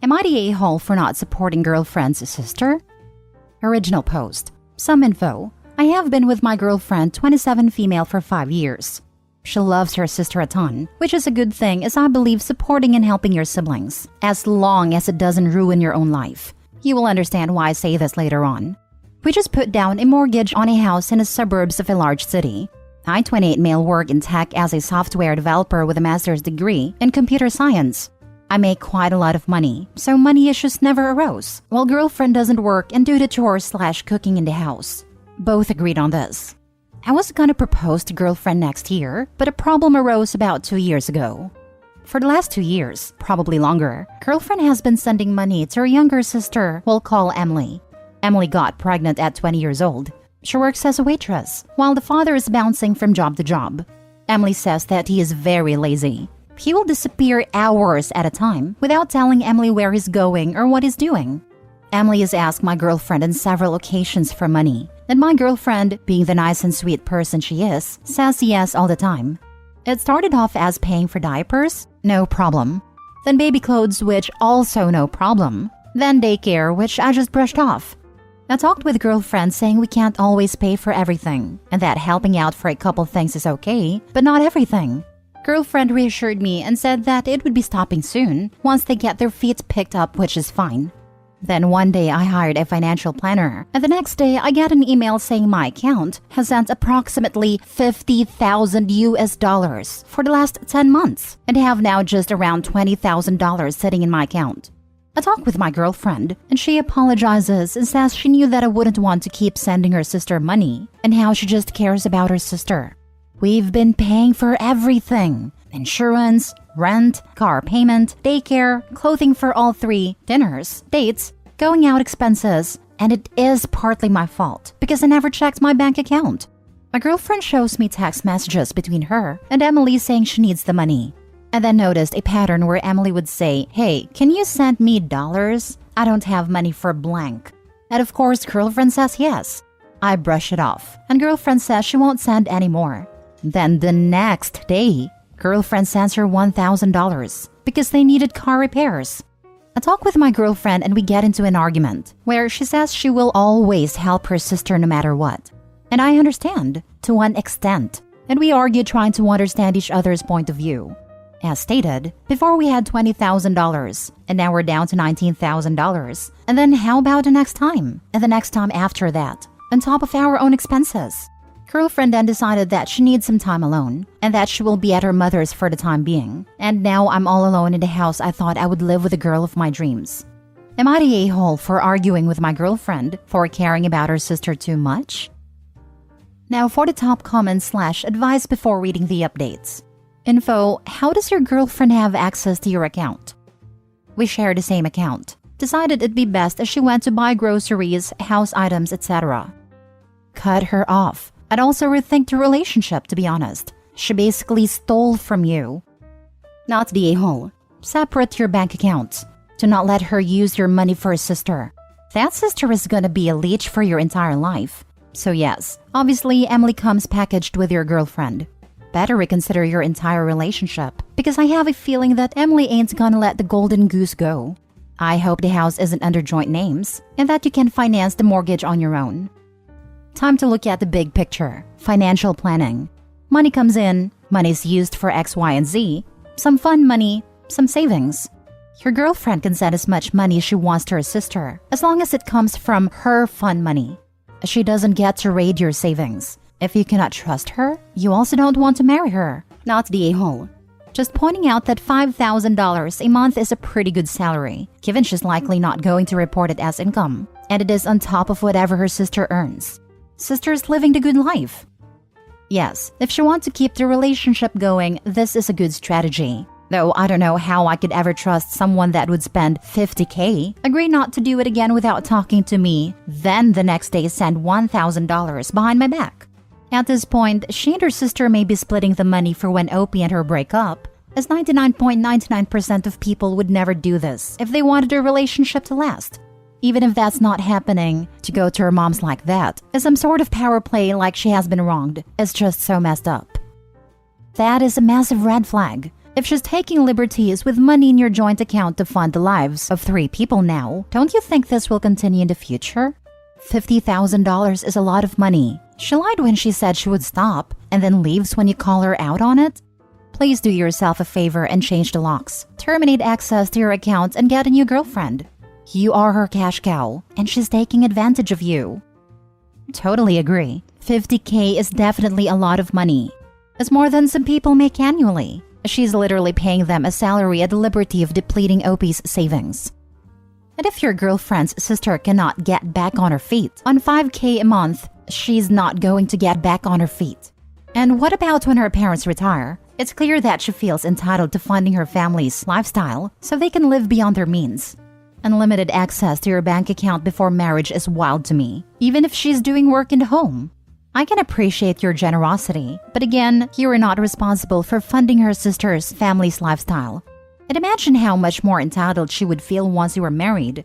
Am I the a-hole for not supporting girlfriend's sister? Original post. Some info. I have been with my girlfriend, 27 female, for 5 years. She loves her sister a ton, which is a good thing as I believe supporting and helping your siblings, as long as it doesn't ruin your own life. You will understand why I say this later on. We just put down a mortgage on a house in the suburbs of a large city. I, 28 male, work in tech as a software developer with a master's degree in computer science. I make quite a lot of money, so money issues never arose, while girlfriend doesn't work and do the chores/cooking in the house. Both agreed on this. I was gonna propose to girlfriend next year, but a problem arose about 2 years ago. For the last 2 years, probably longer, girlfriend has been sending money to her younger sister we'll call Emily. Emily got pregnant at 20 years old. She works as a waitress, while the father is bouncing from job to job. Emily says that he is very lazy. He will disappear hours at a time without telling Emily where he's going or what he's doing. Emily has asked my girlfriend on several occasions for money, and my girlfriend, being the nice and sweet person she is, says yes all the time. It started off as paying for diapers, no problem. Then baby clothes, which also no problem. Then daycare, which I just brushed off. I talked with girlfriend saying we can't always pay for everything, and that helping out for a couple things is okay, but not everything. Girlfriend reassured me and said that it would be stopping soon once they get their feet picked up, which is fine. Then one day I hired a financial planner, and the next day I get an email saying my account has sent approximately $50,000 for the last 10 months and have now just around $20,000 sitting in my account. I talked with my girlfriend, and she apologizes and says she knew that I wouldn't want to keep sending her sister money and how she just cares about her sister. We've been paying for everything: insurance, rent, car payment, daycare, clothing for all three, dinners, dates, going out expenses, and it is partly my fault because I never checked my bank account. My girlfriend shows me text messages between her and Emily saying she needs the money. I then noticed a pattern where Emily would say, "Hey, can you send me dollars? I don't have money for blank." And of course, girlfriend says yes. I brush it off, and girlfriend says she won't send any more. Then the next day, girlfriend sends her $1,000 because they needed car repairs. I talk with my girlfriend and we get into an argument where she says she will always help her sister no matter what. And I understand, to an extent. And we argue trying to understand each other's point of view. As stated, before we had $20,000, and now we're down to $19,000. And then how about the next time? And the next time after that, on top of our own expenses? Girlfriend then decided that she needs some time alone, and that she will be at her mother's for the time being. And now I'm all alone in the house I thought I would live with the girl of my dreams. Am I the a-hole for arguing with my girlfriend, for caring about her sister too much? Now for the top comments/advice before reading the updates. Info: how does your girlfriend have access to your account? We share the same account. Decided it'd be best as she went to buy groceries, house items, etc. Cut her off. I'd also rethink the relationship, to be honest. She basically stole from you. Not the a-hole. Separate your bank accounts. Do not let her use your money for her sister. That sister is gonna be a leech for your entire life. So yes, obviously Emily comes packaged with your girlfriend. Better reconsider your entire relationship, because I have a feeling that Emily ain't gonna let the golden goose go. I hope the house isn't under joint names, and that you can finance the mortgage on your own. Time to look at the big picture. Financial planning. Money comes in, money's used for X, Y, and Z. Some fun money, some savings. Your girlfriend can send as much money as she wants to her sister, as long as it comes from her fun money. She doesn't get to raid your savings. If you cannot trust her, you also don't want to marry her. Not the a-hole. Just pointing out that $5,000 a month is a pretty good salary, given she's likely not going to report it as income, and it is on top of whatever her sister earns. Sister's living the good life. Yes, if she wants to keep the relationship going, this is a good strategy. Though I don't know how I could ever trust someone that would spend $50K, agree not to do it again without talking to me, then the next day send $1,000 behind my back. At this point, she and her sister may be splitting the money for when Opie and her break up, as 99.99% of people would never do this if they wanted their relationship to last. Even if that's not happening, to go to her mom's like that is some sort of power play, like she has been wronged. It's just so messed up. That is a massive red flag. If she's taking liberties with money in your joint account to fund the lives of 3 people now, don't you think this will continue in the future? $50,000 is a lot of money. She lied when she said she would stop and then leaves when you call her out on it. Please do yourself a favor and change the locks. Terminate access to your account and get a new girlfriend. You are her cash cow, and she's taking advantage of you. Totally agree. $50K is definitely a lot of money. It's more than some people make annually. She's literally paying them a salary at the liberty of depleting OP's savings. And if your girlfriend's sister cannot get back on her feet on $5K a month, she's not going to get back on her feet. And what about when her parents retire? It's clear that she feels entitled to funding her family's lifestyle so they can live beyond their means. Unlimited access to your bank account before marriage is wild to me, even if she's doing work in the home. I can appreciate your generosity, but again, you are not responsible for funding her sister's family's lifestyle. And imagine how much more entitled she would feel once you were married.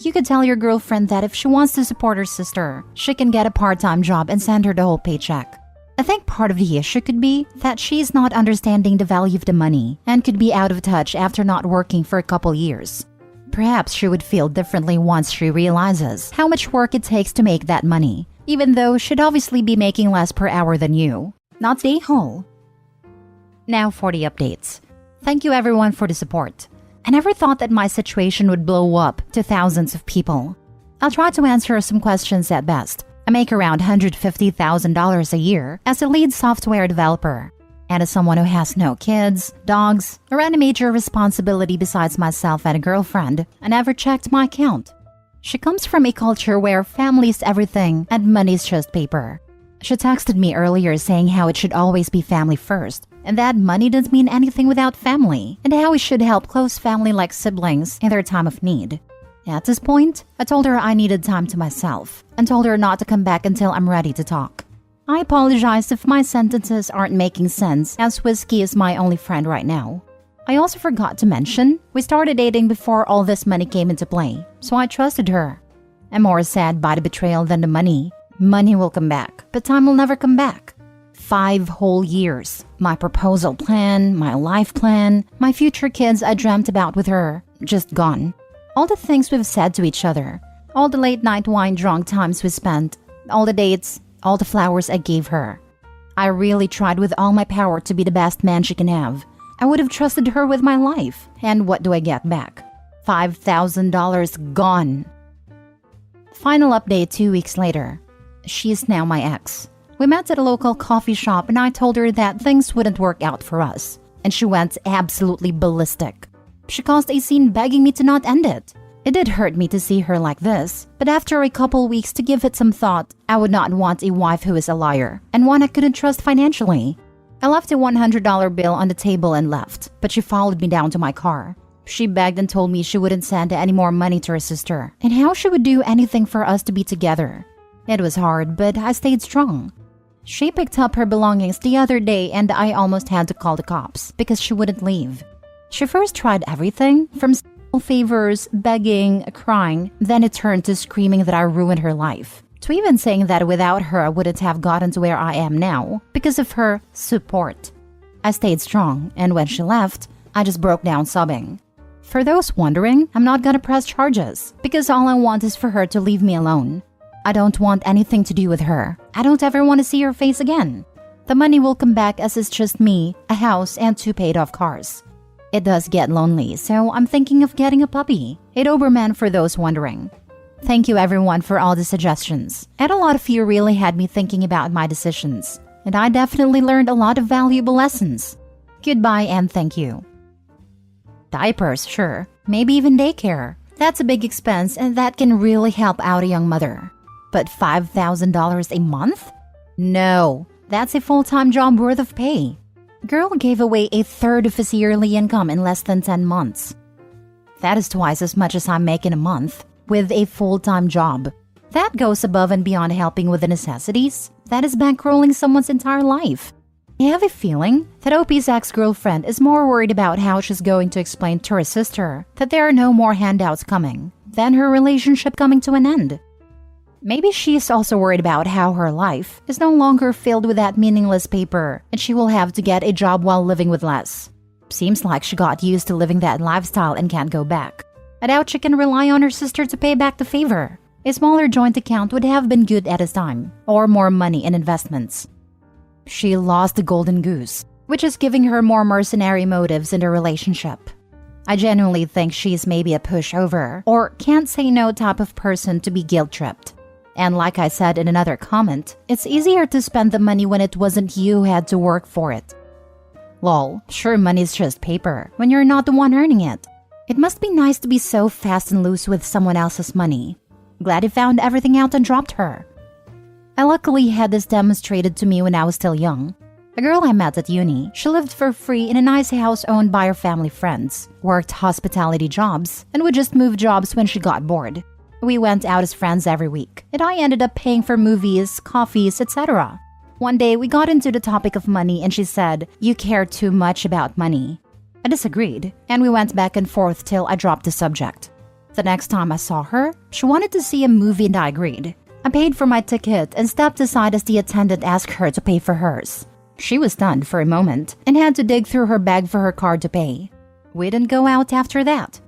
You could tell your girlfriend that if she wants to support her sister, she can get a part-time job and send her the whole paycheck. I think part of the issue could be that she's not understanding the value of the money and could be out of touch after not working for a couple years. Perhaps she would feel differently once she realizes how much work it takes to make that money, even though she'd obviously be making less per hour than you. Not day whole. Now for the updates. Thank you everyone for the support. I never thought that my situation would blow up to thousands of people. I'll try to answer some questions at best. I make around $150,000 a year as a lead software developer. And as someone who has no kids, dogs, or any major responsibility besides myself and a girlfriend, I never checked my account. She comes from a culture where family is everything and money is just paper. She texted me earlier saying how it should always be family first, and that money doesn't mean anything without family, and how we should help close family like siblings in their time of need. At this point, I told her I needed time to myself, and told her not to come back until I'm ready to talk. I apologized if my sentences aren't making sense, as Whiskey is my only friend right now. I also forgot to mention, we started dating before all this money came into play, so I trusted her. I'm more sad by the betrayal than the money. Money will come back, but time will never come back. 5 whole years. My proposal plan, my life plan, my future kids I dreamt about with her, just gone. All the things we've said to each other, all the late night wine drunk times we spent, all the dates, all the flowers I gave her. I really tried with all my power to be the best man she can have. I would have trusted her with my life. And what do I get back? $5,000 gone. Final update 2 weeks later. She is now my ex. We met at a local coffee shop and I told her that things wouldn't work out for us. And she went absolutely ballistic. She caused a scene begging me to not end it. It did hurt me to see her like this, but after a couple weeks to give it some thought, I would not want a wife who is a liar and one I couldn't trust financially. I left a $100 bill on the table and left, but she followed me down to my car. She begged and told me she wouldn't send any more money to her sister and how she would do anything for us to be together. It was hard, but I stayed strong. She picked up her belongings the other day and I almost had to call the cops because she wouldn't leave. She first tried everything, from small favors, begging, crying, then it turned to screaming that I ruined her life, to even saying that without her I wouldn't have gotten to where I am now because of her support. I stayed strong, and when she left, I just broke down sobbing. For those wondering, I'm not gonna press charges because all I want is for her to leave me alone. I don't want anything to do with her. I don't ever want to see her face again. The money will come back as it's just me, a house, and 2 paid-off cars. It does get lonely, so I'm thinking of getting a puppy. A Doberman for those wondering. Thank you everyone for all the suggestions. And a lot of you really had me thinking about my decisions. And I definitely learned a lot of valuable lessons. Goodbye and thank you. Diapers, sure. Maybe even daycare. That's a big expense and that can really help out a young mother. But $5,000 a month? No, that's a full-time job worth of pay. Girl gave away a third of his yearly income in less than 10 months. That is twice as much as I'm making a month with a full-time job. That goes above and beyond helping with the necessities. That is bankrolling someone's entire life. I have a feeling that OP's ex-girlfriend is more worried about how she's going to explain to her sister that there are no more handouts coming than her relationship coming to an end. Maybe she's also worried about how her life is no longer filled with that meaningless paper and she will have to get a job while living with less. Seems like she got used to living that lifestyle and can't go back. I doubt she can rely on her sister to pay back the favor. A smaller joint account would have been good at this time, or more money in investments. She lost the golden goose, which is giving her more mercenary motives in the relationship. I genuinely think she's maybe a pushover or can't say no type of person to be guilt-tripped. And like I said in another comment, it's easier to spend the money when it wasn't you who had to work for it. Lol, sure, money's just paper when you're not the one earning it. It must be nice to be so fast and loose with someone else's money. Glad he found everything out and dropped her. I luckily had this demonstrated to me when I was still young. A girl I met at uni, she lived for free in a nice house owned by her family friends, worked hospitality jobs, and would just move jobs when she got bored. We went out as friends every week, and I ended up paying for movies, coffees, etc. One day, we got into the topic of money and she said, "You care too much about money." I disagreed, and we went back and forth till I dropped the subject. The next time I saw her, she wanted to see a movie and I agreed. I paid for my ticket and stepped aside as the attendant asked her to pay for hers. She was stunned for a moment and had to dig through her bag for her card to pay. We didn't go out after that.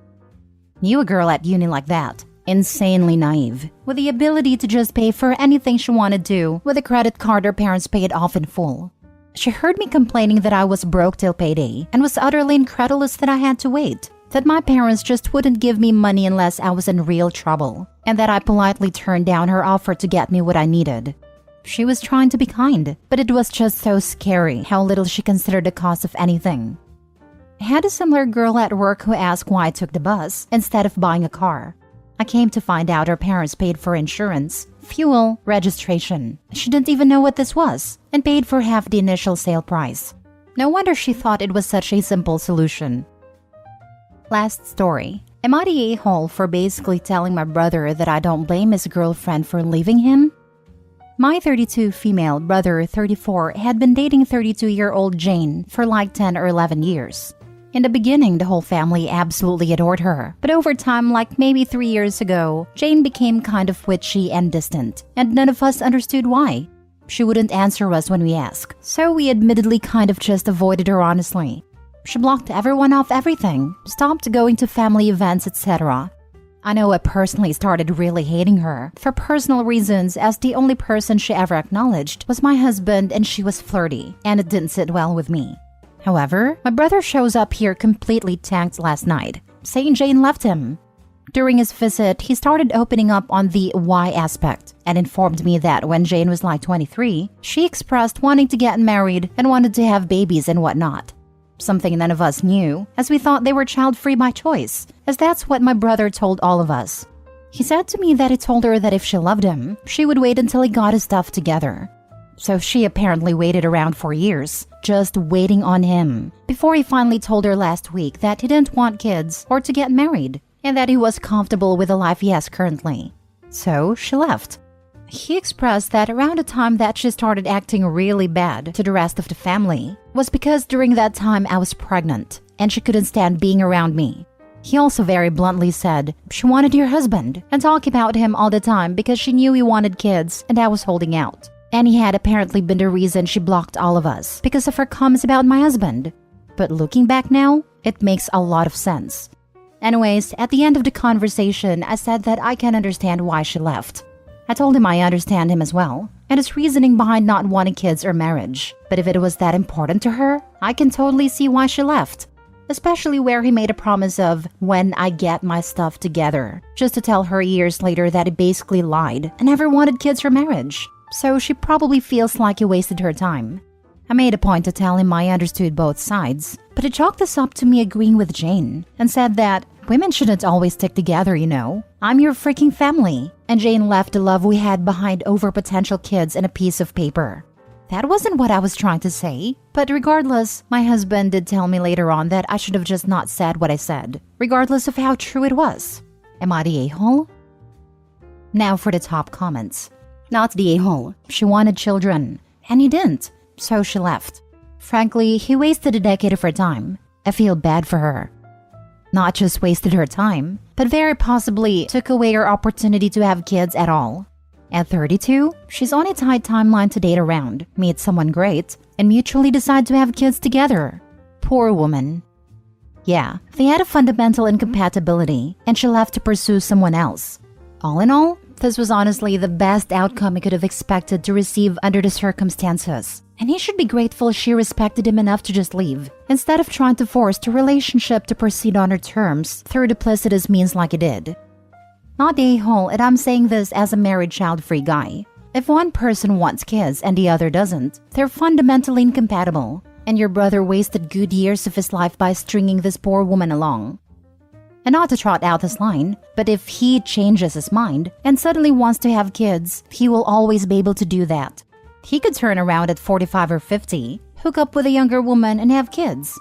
Knew a girl at uni like that. Insanely naive, with the ability to just pay for anything she wanted to with a credit card her parents paid off in full. She heard me complaining that I was broke till payday and was utterly incredulous that I had to wait, that my parents just wouldn't give me money unless I was in real trouble, and that I politely turned down her offer to get me what I needed. She was trying to be kind, but it was just so scary how little she considered the cost of anything. I had a similar girl at work who asked why I took the bus instead of buying a car. I came to find out her parents paid for insurance, fuel, registration. She didn't even know what this was and paid for half the initial sale price. No wonder she thought it was such a simple solution. Last story. Am I the a-hole for basically telling my brother that I don't blame his girlfriend for leaving him? My 32 female brother, 34, had been dating 32-year-old Jane for like 10 or 11 years. In the beginning, the whole family absolutely adored her, but over time, like maybe 3 years ago, Jane became kind of witchy and distant, and none of us understood why. She wouldn't answer us when we asked, so we admittedly kind of just avoided her honestly. She blocked everyone off everything, stopped going to family events, etc. I know I personally started really hating her for personal reasons, as the only person she ever acknowledged was my husband and she was flirty, and it didn't sit well with me. However, my brother shows up here completely tanked last night, saying Jane left him. During his visit, he started opening up on the why aspect and informed me that when Jane was like 23, she expressed wanting to get married and wanted to have babies and whatnot. Something none of us knew, as we thought they were child-free by choice, as that's what my brother told all of us. He said to me that he told her that if she loved him, she would wait until he got his stuff together. So she apparently waited around for years, just waiting on him, before he finally told her last week that he didn't want kids or to get married, and that he was comfortable with the life he has currently. So she left. He expressed that around the time that she started acting really bad to the rest of the family was because during that time I was pregnant, and she couldn't stand being around me. He also very bluntly said she wanted your husband and talk about him all the time because she knew he wanted kids and I was holding out. And he had apparently been the reason she blocked all of us because of her comments about my husband. But looking back now, it makes a lot of sense. Anyways, at the end of the conversation, I said that I can understand why she left. I told him I understand him as well, and his reasoning behind not wanting kids or marriage. But if it was that important to her, I can totally see why she left. Especially where he made a promise of when I get my stuff together, just to tell her years later that he basically lied and never wanted kids or marriage. So she probably feels like he wasted her time. I made a point to tell him I understood both sides, but he chalked this up to me agreeing with Jane and said that women shouldn't always stick together, you know. I'm your freaking family. And Jane left the love we had behind over potential kids and a piece of paper. That wasn't what I was trying to say, but regardless, my husband did tell me later on that I should have just not said what I said, regardless of how true it was. Am I the a-hole? Now for the top comments. Not the a-hole. She wanted children, and he didn't, so she left. Frankly, he wasted a decade of her time. I feel bad for her. Not just wasted her time, but very possibly took away her opportunity to have kids at all. At 32, she's on a tight timeline to date around, meet someone great, and mutually decide to have kids together. Poor woman. Yeah, they had a fundamental incompatibility, and she left to pursue someone else. All in all, this was honestly the best outcome he could have expected to receive under the circumstances. And he should be grateful she respected him enough to just leave, instead of trying to force the relationship to proceed on her terms through duplicitous means like he did. Not the a-hole, and I'm saying this as a married child-free guy. If one person wants kids and the other doesn't, they're fundamentally incompatible, and your brother wasted good years of his life by stringing this poor woman along. And not to trot out this line, but if he changes his mind and suddenly wants to have kids, he will always be able to do that. He could turn around at 45 or 50, hook up with a younger woman and have kids.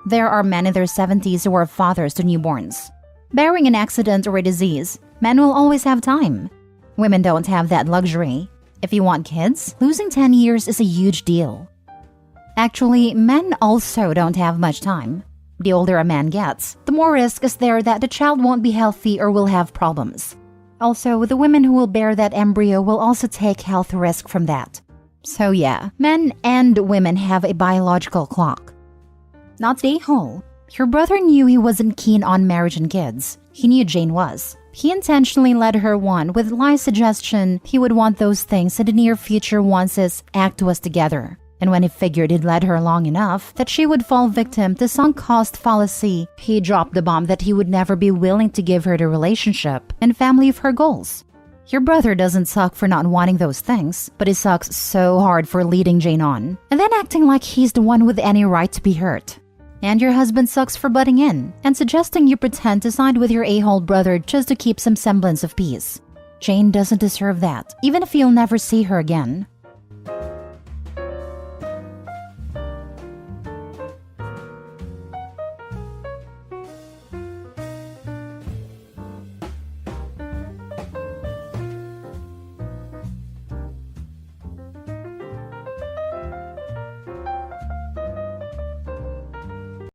There are men in their 70s who are fathers to newborns. Barring an accident or a disease, men will always have time. Women don't have that luxury. If you want kids, losing 10 years is a huge deal. Actually, men also don't have much time. The older a man gets, the more risk is there that the child won't be healthy or will have problems. Also, the women who will bear that embryo will also take health risk from that. So yeah, men and women have a biological clock. Not the whole. Your brother knew he wasn't keen on marriage and kids. He knew Jane was. He intentionally led her on with lies suggestion he would want those things in the near future once his act was together. And when he figured he'd led her long enough that she would fall victim to sunk cost fallacy, he dropped the bomb that he would never be willing to give her the relationship and family of her goals. Your brother doesn't suck for not wanting those things, but he sucks so hard for leading Jane on, and then acting like he's the one with any right to be hurt. And your husband sucks for butting in and suggesting you pretend to side with your a-hole brother just to keep some semblance of peace. Jane doesn't deserve that, even if you'll never see her again.